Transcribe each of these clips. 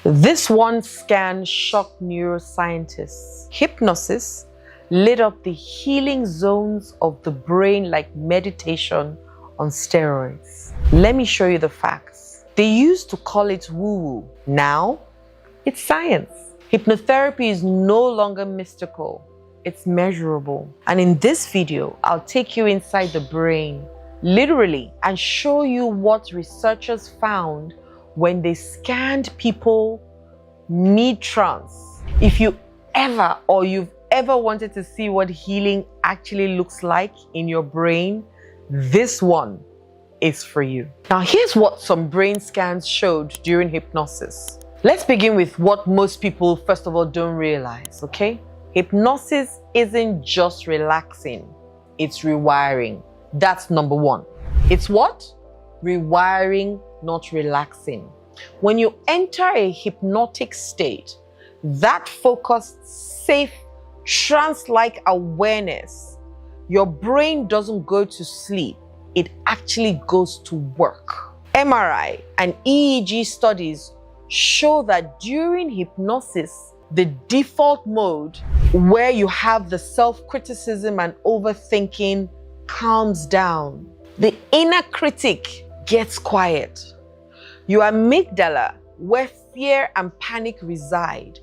This one scan shocked neuroscientists. Hypnosis lit up the healing zones of the brain like meditation on steroids. Let me show you the facts. They used to call it woo-woo. Now, it's science. Hypnotherapy is no longer mystical. It's measurable. And in this video, I'll take you inside the brain, literally, and show you what researchers found when they scanned people mid-trance. If you've ever wanted to see what healing actually looks like in your brain, this one is for you. Now, here's what some brain scans showed during hypnosis. Let's begin with what most people, first of all, don't realize, okay? Hypnosis isn't just relaxing, it's rewiring. That's number one. It's what? Rewiring, not relaxing. When you enter a hypnotic state, that focused, safe, trance-like awareness, your brain doesn't go to sleep, it actually goes to work. MRI and EEG studies show that during hypnosis, the default mode where you have the self-criticism and overthinking calms down. The inner critic gets quiet. Your amygdala, where fear and panic reside,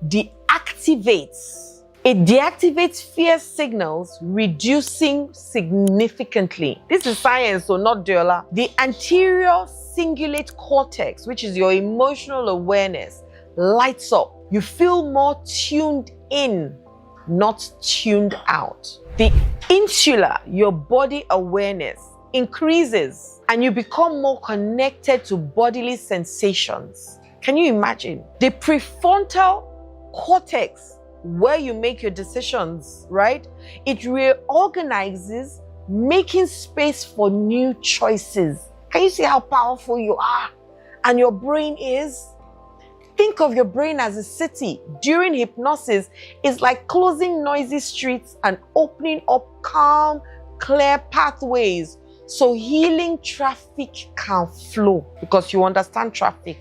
deactivates. It deactivates fear signals, reducing significantly. This is science, so not Adeola. The anterior cingulate cortex, which is your emotional awareness, lights up. You feel more tuned in, not tuned out. The insula, your body awareness, increases and you become more connected to bodily sensations. Can you imagine? The prefrontal cortex, where you make your decisions, right? It reorganizes, making space for new choices. Can you see how powerful you are? And your brain is? Think of your brain as a city. During hypnosis, it's like closing noisy streets and opening up calm, clear pathways so healing traffic can flow, because you understand traffic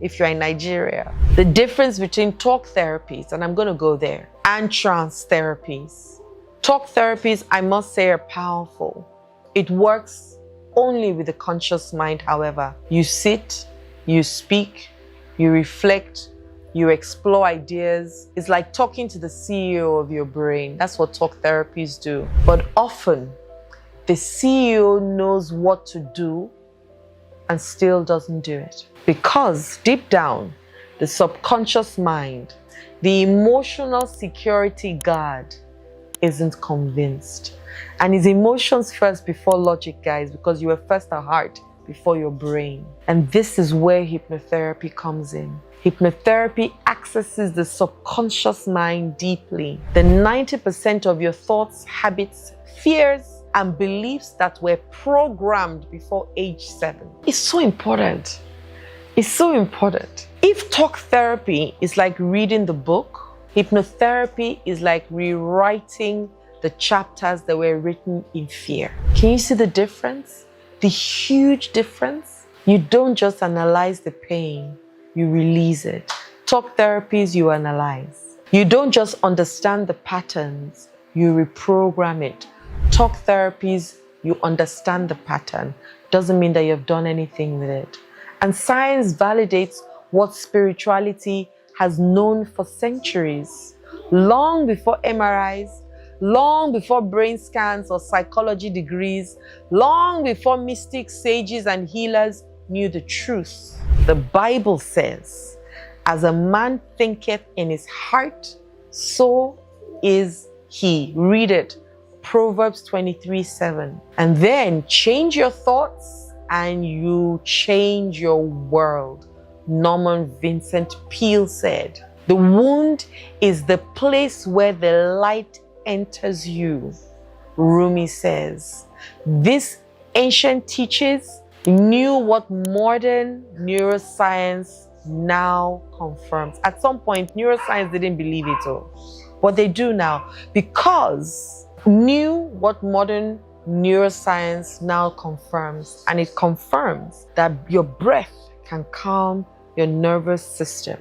if you're in Nigeria. The difference between talk therapies, and I'm going to go there, and trance therapies. Talk therapies, I must say, are powerful. It works only with the conscious mind, however. You sit, you speak, you reflect, you explore ideas. It's like talking to the CEO of your brain. That's what talk therapies do. But often, the CEO knows what to do and still doesn't do it. Because deep down, the subconscious mind, the emotional security guard, isn't convinced. And his emotions first before logic, guys, because you were first at heart before your brain. And this is where hypnotherapy comes in. Hypnotherapy accesses the subconscious mind deeply. The 90% of your thoughts, habits, fears, and beliefs that were programmed before age 7. It's so important. It's so important. If talk therapy is like reading the book, hypnotherapy is like rewriting the chapters that were written in fear. Can you see the difference? The huge difference? You don't just analyze the pain, you release it. Talk therapies, you analyze. You don't just understand the patterns, you reprogram it. Talk therapies, you understand the pattern. Doesn't mean that you've done anything with it. And science validates what spirituality has known for centuries. Long before MRIs, long before brain scans or psychology degrees, long before mystics, sages, and healers knew the truth. The Bible says, as a man thinketh in his heart, so is he. Read it. Proverbs 23:7. And then change your thoughts and you change your world. Norman Vincent Peale said, the wound is the place where the light enters you. Rumi says, these ancient teachers knew what modern neuroscience now confirms. At some point, neuroscience didn't believe it all, but they do now, because knew what modern neuroscience now confirms. And it confirms that your breath can calm your nervous system.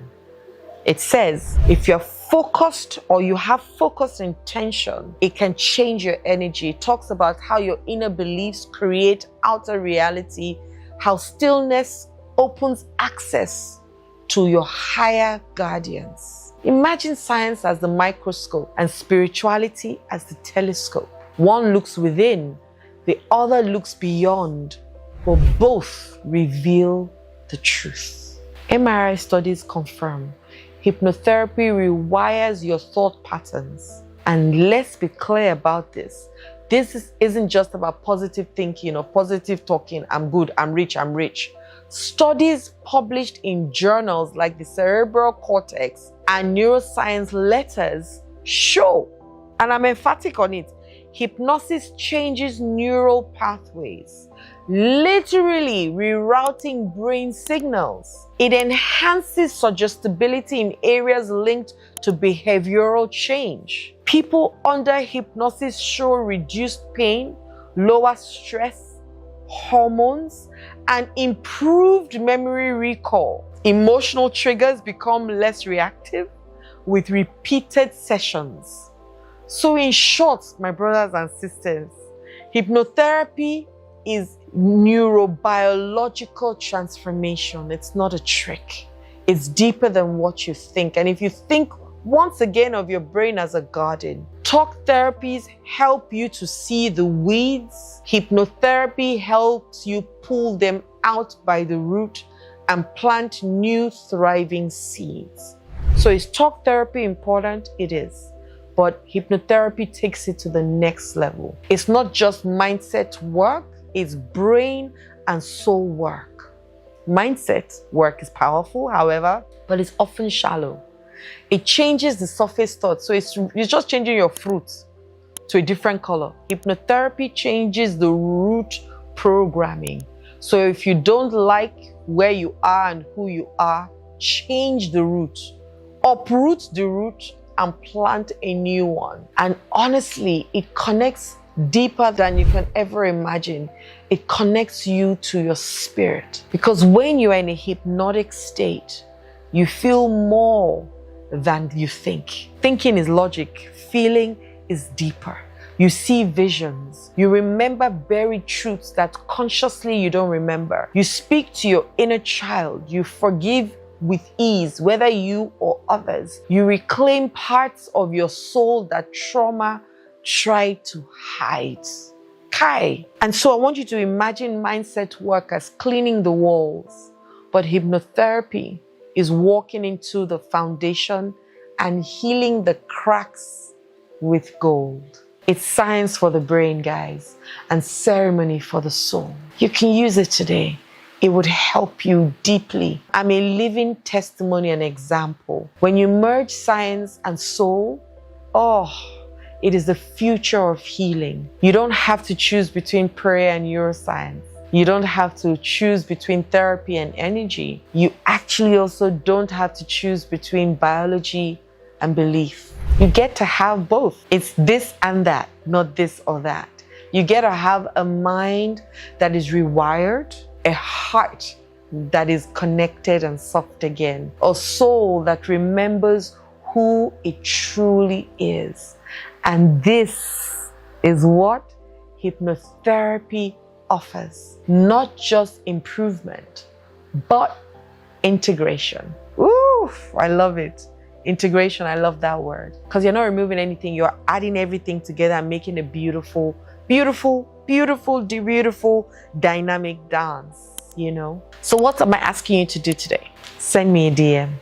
It says if you're focused or you have focused intention, it can change your energy. It talks about how your inner beliefs create outer reality, how stillness opens access to your higher guardians. Imagine science as the microscope and spirituality as the telescope. One looks within, the other looks beyond, but both reveal the truth. MRI studies confirm hypnotherapy rewires your thought patterns. And let's be clear about this. This isn't just about positive thinking or positive talking. I'm good, I'm rich, I'm rich. Studies published in journals like the Cerebral Cortex and Neuroscience letters show, and I'm emphatic on it, hypnosis changes neural pathways, literally rerouting brain signals. It enhances suggestibility in areas linked to behavioral change. People under hypnosis show reduced pain, lower stress, hormones, and improved memory recall. Emotional triggers become less reactive with repeated sessions. So in short, my brothers and sisters, hypnotherapy is neurobiological transformation. It's not a trick. It's deeper than what you think. And if you think once again of your brain as a garden, talk therapies help you to see the weeds. Hypnotherapy helps you pull them out by the root and plant new thriving seeds. So is talk therapy important? It is. But hypnotherapy takes it to the next level. It's not just mindset work, it's brain and soul work. Mindset work is powerful, however, but it's often shallow. It changes the surface thought. So it's just changing your fruit to a different color. Hypnotherapy changes the root programming. So if you don't like where you are and who you are, change the root. Uproot the root and plant a new one. And honestly, it connects deeper than you can ever imagine. It connects you to your spirit. Because when you are in a hypnotic state, you feel more than you think. Thinking is logic. Feeling is deeper. You see visions. You remember buried truths that consciously you don't remember. You speak to your inner child. You forgive with ease, whether you or others. You reclaim parts of your soul that trauma tried to hide. Kai. And so I want you to imagine mindset work as cleaning the walls, but hypnotherapy is walking into the foundation and healing the cracks with gold. It's science for the brain, guys, and ceremony for the soul. You can use it today. It would help you deeply. I'm a living testimony and example. When you merge science and soul, it is the future of healing. You don't have to choose between prayer and neuroscience. You don't have to choose between therapy and energy. You actually also don't have to choose between biology and belief. You get to have both. It's this and that, not this or that. You get to have a mind that is rewired, a heart that is connected and soft again, a soul that remembers who it truly is. And this is what hypnotherapy offers. Not just improvement, but integration. Ooh, I love it. Integration, I love that word. Because you're not removing anything, you're adding everything together and making a beautiful, beautiful, beautiful, beautiful, dynamic dance, you know? So what am I asking you to do today? Send me a DM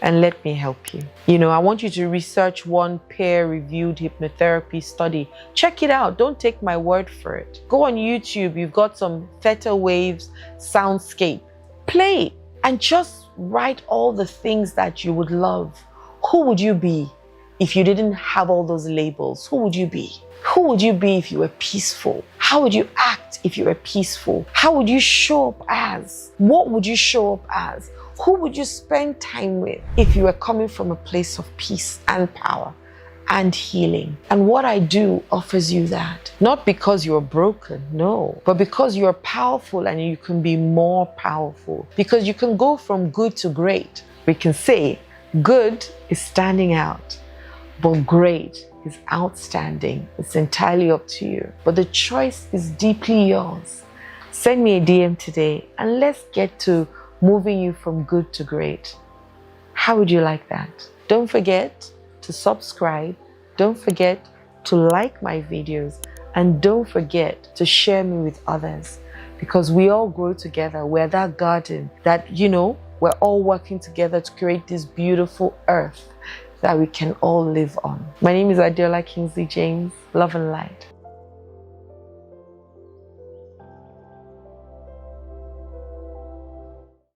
and let me help you. You know, I want you to research one peer-reviewed hypnotherapy study. Check it out. Don't take my word for it. Go on YouTube. You've got some theta waves soundscape. Play and just write all the things that you would love. Who would you be if you didn't have all those labels? Who would you be? Who would you be if you were peaceful? How would you act if you were peaceful? How would you show up as? What would you show up as? Who would you spend time with if you were coming from a place of peace and power and healing. And what I do offers you that. Not because you're broken, no, but because you're powerful and you can be more powerful. Because you can go from good to great. We can say good is standing out, but great is outstanding. It's entirely up to you. But the choice is deeply yours. Send me a DM today and let's get to moving you from good to great. How would you like that? Don't forget to subscribe. Don't forget to like my videos. And don't forget to share me with others. Because we all grow together. We're that garden that, we're all working together to create this beautiful earth that we can all live on. My name is Adeola Kingsley James. Love and light.